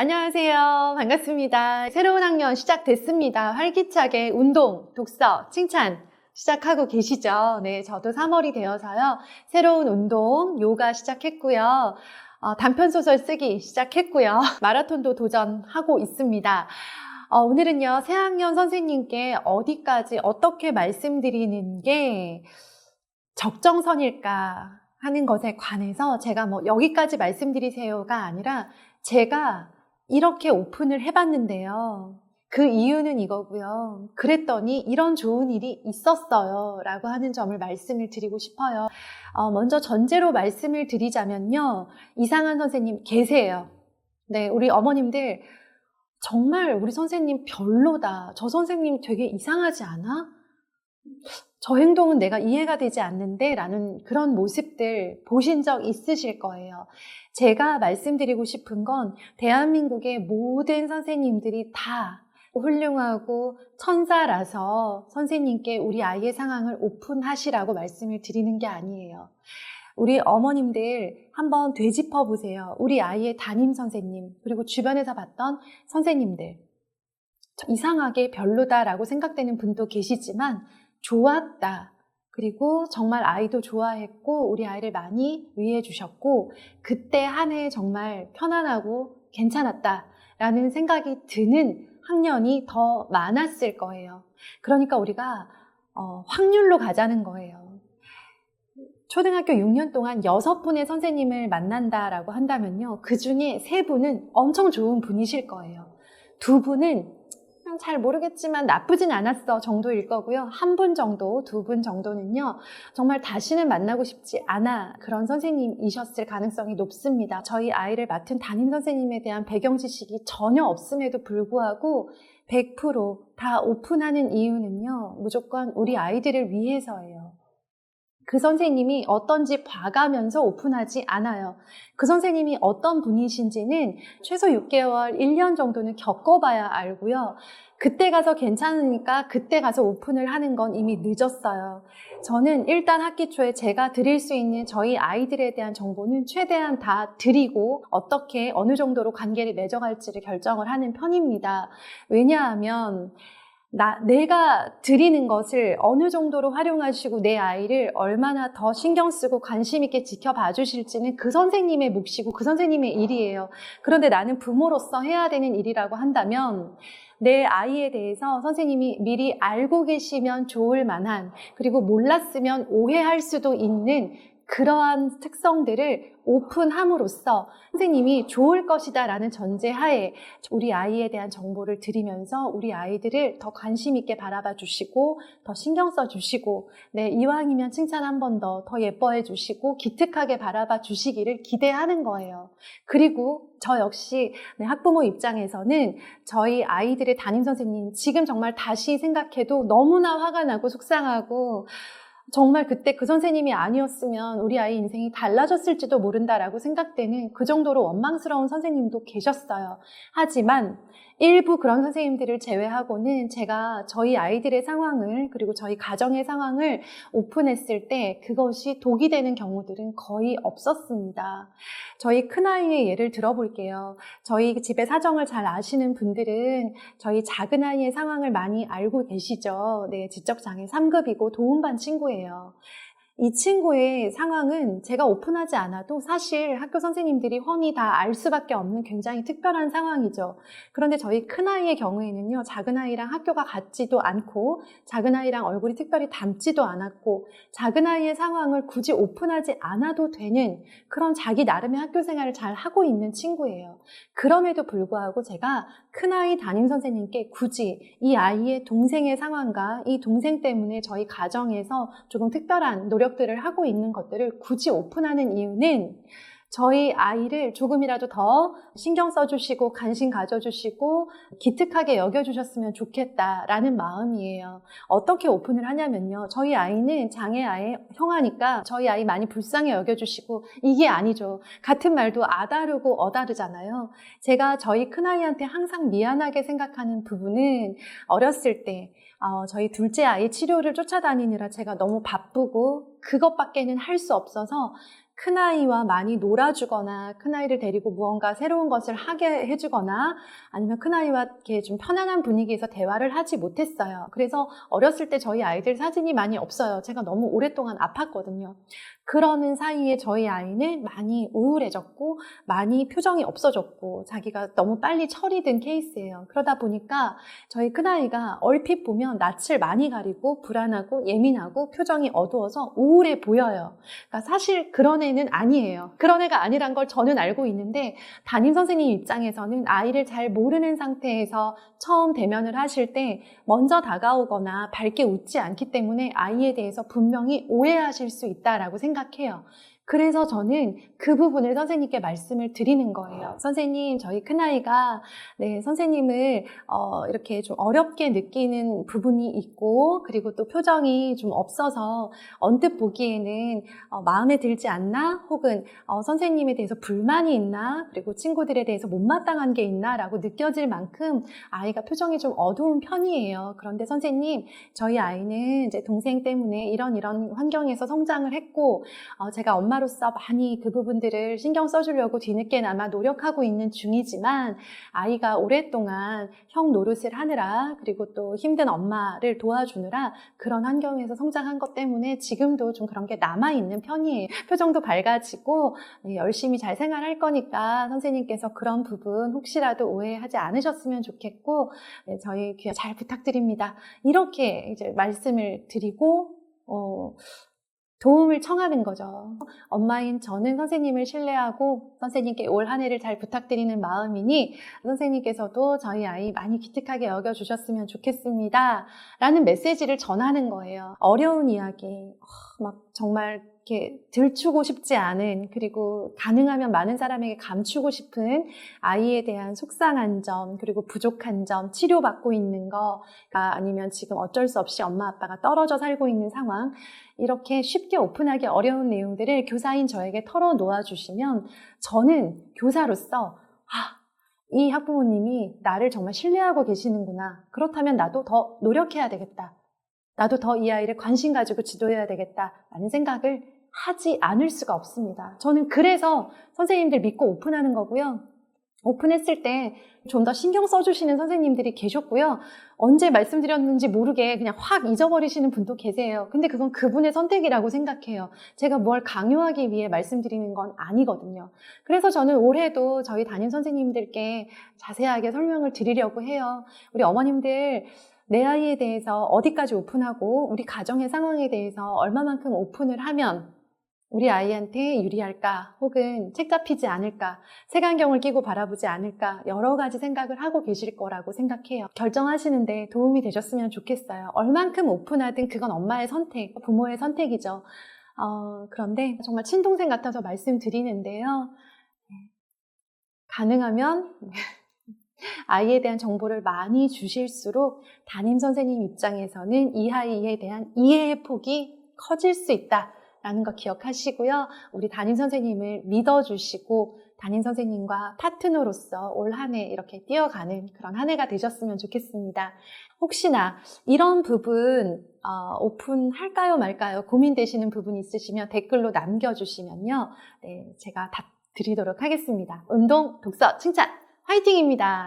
안녕하세요. 반갑습니다. 새로운 학년 시작됐습니다. 활기차게 운동, 독서, 칭찬 시작하고 계시죠? 네, 저도 3월이 되어서요. 새로운 운동, 요가 시작했고요. 단편소설 쓰기 시작했고요. 마라톤도 도전하고 있습니다. 오늘은요, 새학년 선생님께 어디까지 어떻게 말씀드리는 게 적정선일까 하는 것에 관해서 제가 여기까지 말씀드리세요가 아니라 제가 이렇게 오픈을 해봤는데요. 그 이유는 이거고요. 그랬더니 이런 좋은 일이 있었어요. 라고 하는 점을 말씀을 드리고 싶어요. 먼저 전제로 말씀을 드리자면요. 이상한 선생님 계세요. 네, 우리 어머님들 정말 우리 선생님 별로다. 저 선생님 되게 이상하지 않아? 저 행동은 내가 이해가 되지 않는데 라는 그런 모습들 보신 적 있으실 거예요. 제가 말씀드리고 싶은 건 대한민국의 모든 선생님들이 다 훌륭하고 천사라서 선생님께 우리 아이의 상황을 오픈하시라고 말씀을 드리는 게 아니에요. 우리 어머님들 한번 되짚어 보세요. 우리 아이의 담임 선생님 그리고 주변에서 봤던 선생님들 이상하게 별로다라고 생각되는 분도 계시지만 좋았다. 그리고 정말 아이도 좋아했고 우리 아이를 많이 위해 주셨고 그때 한 해 정말 편안하고 괜찮았다라는 생각이 드는 학년이 더 많았을 거예요. 그러니까 우리가 확률로 가자는 거예요. 초등학교 6년 동안 6분의 선생님을 만난다라고 한다면요. 그 중에 3분은 엄청 좋은 분이실 거예요. 2분은 잘 모르겠지만 나쁘진 않았어 정도일 거고요. 1분 정도, 2분 정도는요. 정말 다시는 만나고 싶지 않아 그런 선생님이셨을 가능성이 높습니다. 저희 아이를 맡은 담임 선생님에 대한 배경 지식이 전혀 없음에도 불구하고 100% 오픈하는 이유는요. 무조건 우리 아이들을 위해서예요. 그 선생님이 어떤지 봐가면서 오픈하지 않아요. 그 선생님이 어떤 분이신지는 최소 6개월, 1년 정도는 겪어봐야 알고요. 그때 가서 괜찮으니까 그때 가서 오픈을 하는 건 이미 늦었어요. 저는 일단 학기 초에 제가 드릴 수 있는 저희 아이들에 대한 정보는 최대한 다 드리고 어떻게 어느 정도로 관계를 맺어갈지를 결정을 하는 편입니다. 왜냐하면 내가 드리는 것을 어느 정도로 활용하시고 내 아이를 얼마나 더 신경 쓰고 관심 있게 지켜봐 주실지는 그 선생님의 몫이고 그 선생님의 일이에요. 그런데 나는 부모로서 해야 되는 일이라고 한다면 내 아이에 대해서 선생님이 미리 알고 계시면 좋을 만한 그리고 몰랐으면 오해할 수도 있는 그러한 특성들을 오픈함으로써 선생님이 좋을 것이다 라는 전제하에 우리 아이에 대한 정보를 드리면서 우리 아이들을 더 관심 있게 바라봐 주시고 더 신경 써 주시고 이왕이면 칭찬 한 번 더 예뻐해 주시고 기특하게 바라봐 주시기를 기대하는 거예요. 그리고 저 역시 학부모 입장에서는 저희 아이들의 담임 선생님 지금 정말 다시 생각해도 너무나 화가 나고 속상하고 정말 그때 그 선생님이 아니었으면 우리 아이 인생이 달라졌을지도 모른다라고 생각되는 그 정도로 원망스러운 선생님도 계셨어요. 하지만 일부 그런 선생님들을 제외하고는 제가 저희 아이들의 상황을 그리고 저희 가정의 상황을 오픈했을 때 그것이 독이 되는 경우들은 거의 없었습니다. 저희 큰아이의 예를 들어볼게요. 저희 집의 사정을 잘 아시는 분들은 저희 작은아이의 상황을 많이 알고 계시죠. 지적장애 3급이고 도움반 친구예요. 이 친구의 상황은 제가 오픈하지 않아도 사실 학교 선생님들이 훤히 다 알 수밖에 없는 굉장히 특별한 상황이죠. 그런데 저희 큰아이의 경우에는요. 작은아이랑 학교가 같지도 않고 작은아이랑 얼굴이 특별히 닮지도 않았고 작은아이의 상황을 굳이 오픈하지 않아도 되는 그런 자기 나름의 학교 생활을 잘 하고 있는 친구예요. 그럼에도 불구하고 제가 큰아이 담임 선생님께 굳이 이 아이의 동생의 상황과 이 동생 때문에 저희 가정에서 조금 특별한 노력들을 하고 있는 것들을 굳이 오픈하는 이유는 저희 아이를 조금이라도 더 신경 써주시고 관심 가져주시고 기특하게 여겨주셨으면 좋겠다라는 마음이에요. 어떻게 오픈을 하냐면요. 저희 아이는 장애아의 형아니까 저희 아이 많이 불쌍히 여겨주시고 이게 아니죠. 같은 말도 아다르고 어다르잖아요. 제가 저희 큰아이한테 항상 미안하게 생각하는 부분은 어렸을 때 저희 둘째 아이 치료를 쫓아다니느라 제가 너무 바쁘고 그것밖에는 할 수 없어서 큰아이와 많이 놀아주거나 큰아이를 데리고 무언가 새로운 것을 하게 해주거나 아니면 큰아이와 이렇게 좀 편안한 분위기에서 대화를 하지 못했어요. 그래서 어렸을 때 저희 아이들 사진이 많이 없어요. 제가 너무 오랫동안 아팠거든요. 그러는 사이에 저희 아이는 많이 우울해졌고 많이 표정이 없어졌고 자기가 너무 빨리 철이 든 케이스예요. 그러다 보니까 저희 큰아이가 얼핏 보면 낯을 많이 가리고 불안하고 예민하고 표정이 어두워서 우울해 보여요. 그러니까 사실 그런 애는 아니에요. 그런 애가 아니란 걸 저는 알고 있는데 담임 선생님 입장에서는 아이를 잘 모르는 상태에서 처음 대면을 하실 때 먼저 다가오거나 밝게 웃지 않기 때문에 아이에 대해서 분명히 오해하실 수 있다라고 생각해요. 그래서 저는 그 부분을 선생님께 말씀을 드리는 거예요. 선생님, 저희 큰아이가 선생님을 이렇게 좀 어렵게 느끼는 부분이 있고 그리고 또 표정이 좀 없어서 언뜻 보기에는 마음에 들지 않나? 혹은 선생님에 대해서 불만이 있나? 그리고 친구들에 대해서 못마땅한 게 있나? 라고 느껴질 만큼 아이가 표정이 좀 어두운 편이에요. 그런데 선생님, 저희 아이는 이제 동생 때문에 이런 환경에서 성장을 했고 제가 엄마로서 많이 그 부분들을 신경 써주려고 뒤늦게나마 노력하고 있는 중이지만 아이가 오랫동안 형 노릇을 하느라 그리고 또 힘든 엄마를 도와주느라 그런 환경에서 성장한 것 때문에 지금도 좀 그런 게 남아있는 편이에요. 표정도 밝아지고 열심히 잘 생활할 거니까 선생님께서 그런 부분 혹시라도 오해하지 않으셨으면 좋겠고 저희 귀하 잘 부탁드립니다. 이렇게 이제 말씀을 드리고 도움을 청하는 거죠. 엄마인 저는 선생님을 신뢰하고 선생님께 올 한 해를 잘 부탁드리는 마음이니 선생님께서도 저희 아이 많이 기특하게 여겨주셨으면 좋겠습니다. 라는 메시지를 전하는 거예요. 어려운 이야기, 막 정말 이렇게 들추고 싶지 않은 그리고 가능하면 많은 사람에게 감추고 싶은 아이에 대한 속상한 점 그리고 부족한 점, 치료받고 있는 거 아니면 지금 어쩔 수 없이 엄마 아빠가 떨어져 살고 있는 상황 이렇게 쉽게 오픈하기 어려운 내용들을 교사인 저에게 털어놓아 주시면 저는 교사로서 이 학부모님이 나를 정말 신뢰하고 계시는구나. 그렇다면 나도 더 노력해야 되겠다. 나도 더 이 아이를 관심 가지고 지도해야 되겠다라는 생각을 하지 않을 수가 없습니다. 저는 그래서 선생님들 믿고 오픈하는 거고요. 오픈했을 때 좀 더 신경 써주시는 선생님들이 계셨고요. 언제 말씀드렸는지 모르게 그냥 확 잊어버리시는 분도 계세요. 근데 그건 그분의 선택이라고 생각해요. 제가 뭘 강요하기 위해 말씀드리는 건 아니거든요. 그래서 저는 올해도 저희 담임 선생님들께 자세하게 설명을 드리려고 해요. 우리 어머님들 내 아이에 대해서 어디까지 오픈하고 우리 가정의 상황에 대해서 얼마만큼 오픈을 하면 우리 아이한테 유리할까 혹은 책 잡히지 않을까 색안경을 끼고 바라보지 않을까 여러 가지 생각을 하고 계실 거라고 생각해요. 결정하시는데 도움이 되셨으면 좋겠어요. 얼만큼 오픈하든 그건 엄마의 선택, 부모의 선택이죠. 그런데 정말 친동생 같아서 말씀드리는데요. 가능하면 아이에 대한 정보를 많이 주실수록 담임 선생님 입장에서는 이 아이에 대한 이해의 폭이 커질 수 있다라는 거 기억하시고요. 우리 담임 선생님을 믿어주시고 담임 선생님과 파트너로서 올 한 해 이렇게 뛰어가는 그런 한 해가 되셨으면 좋겠습니다. 혹시나 이런 부분 오픈할까요 말까요 고민되시는 부분이 있으시면 댓글로 남겨주시면요. 제가 답 드리도록 하겠습니다. 운동, 독서, 칭찬 화이팅입니다.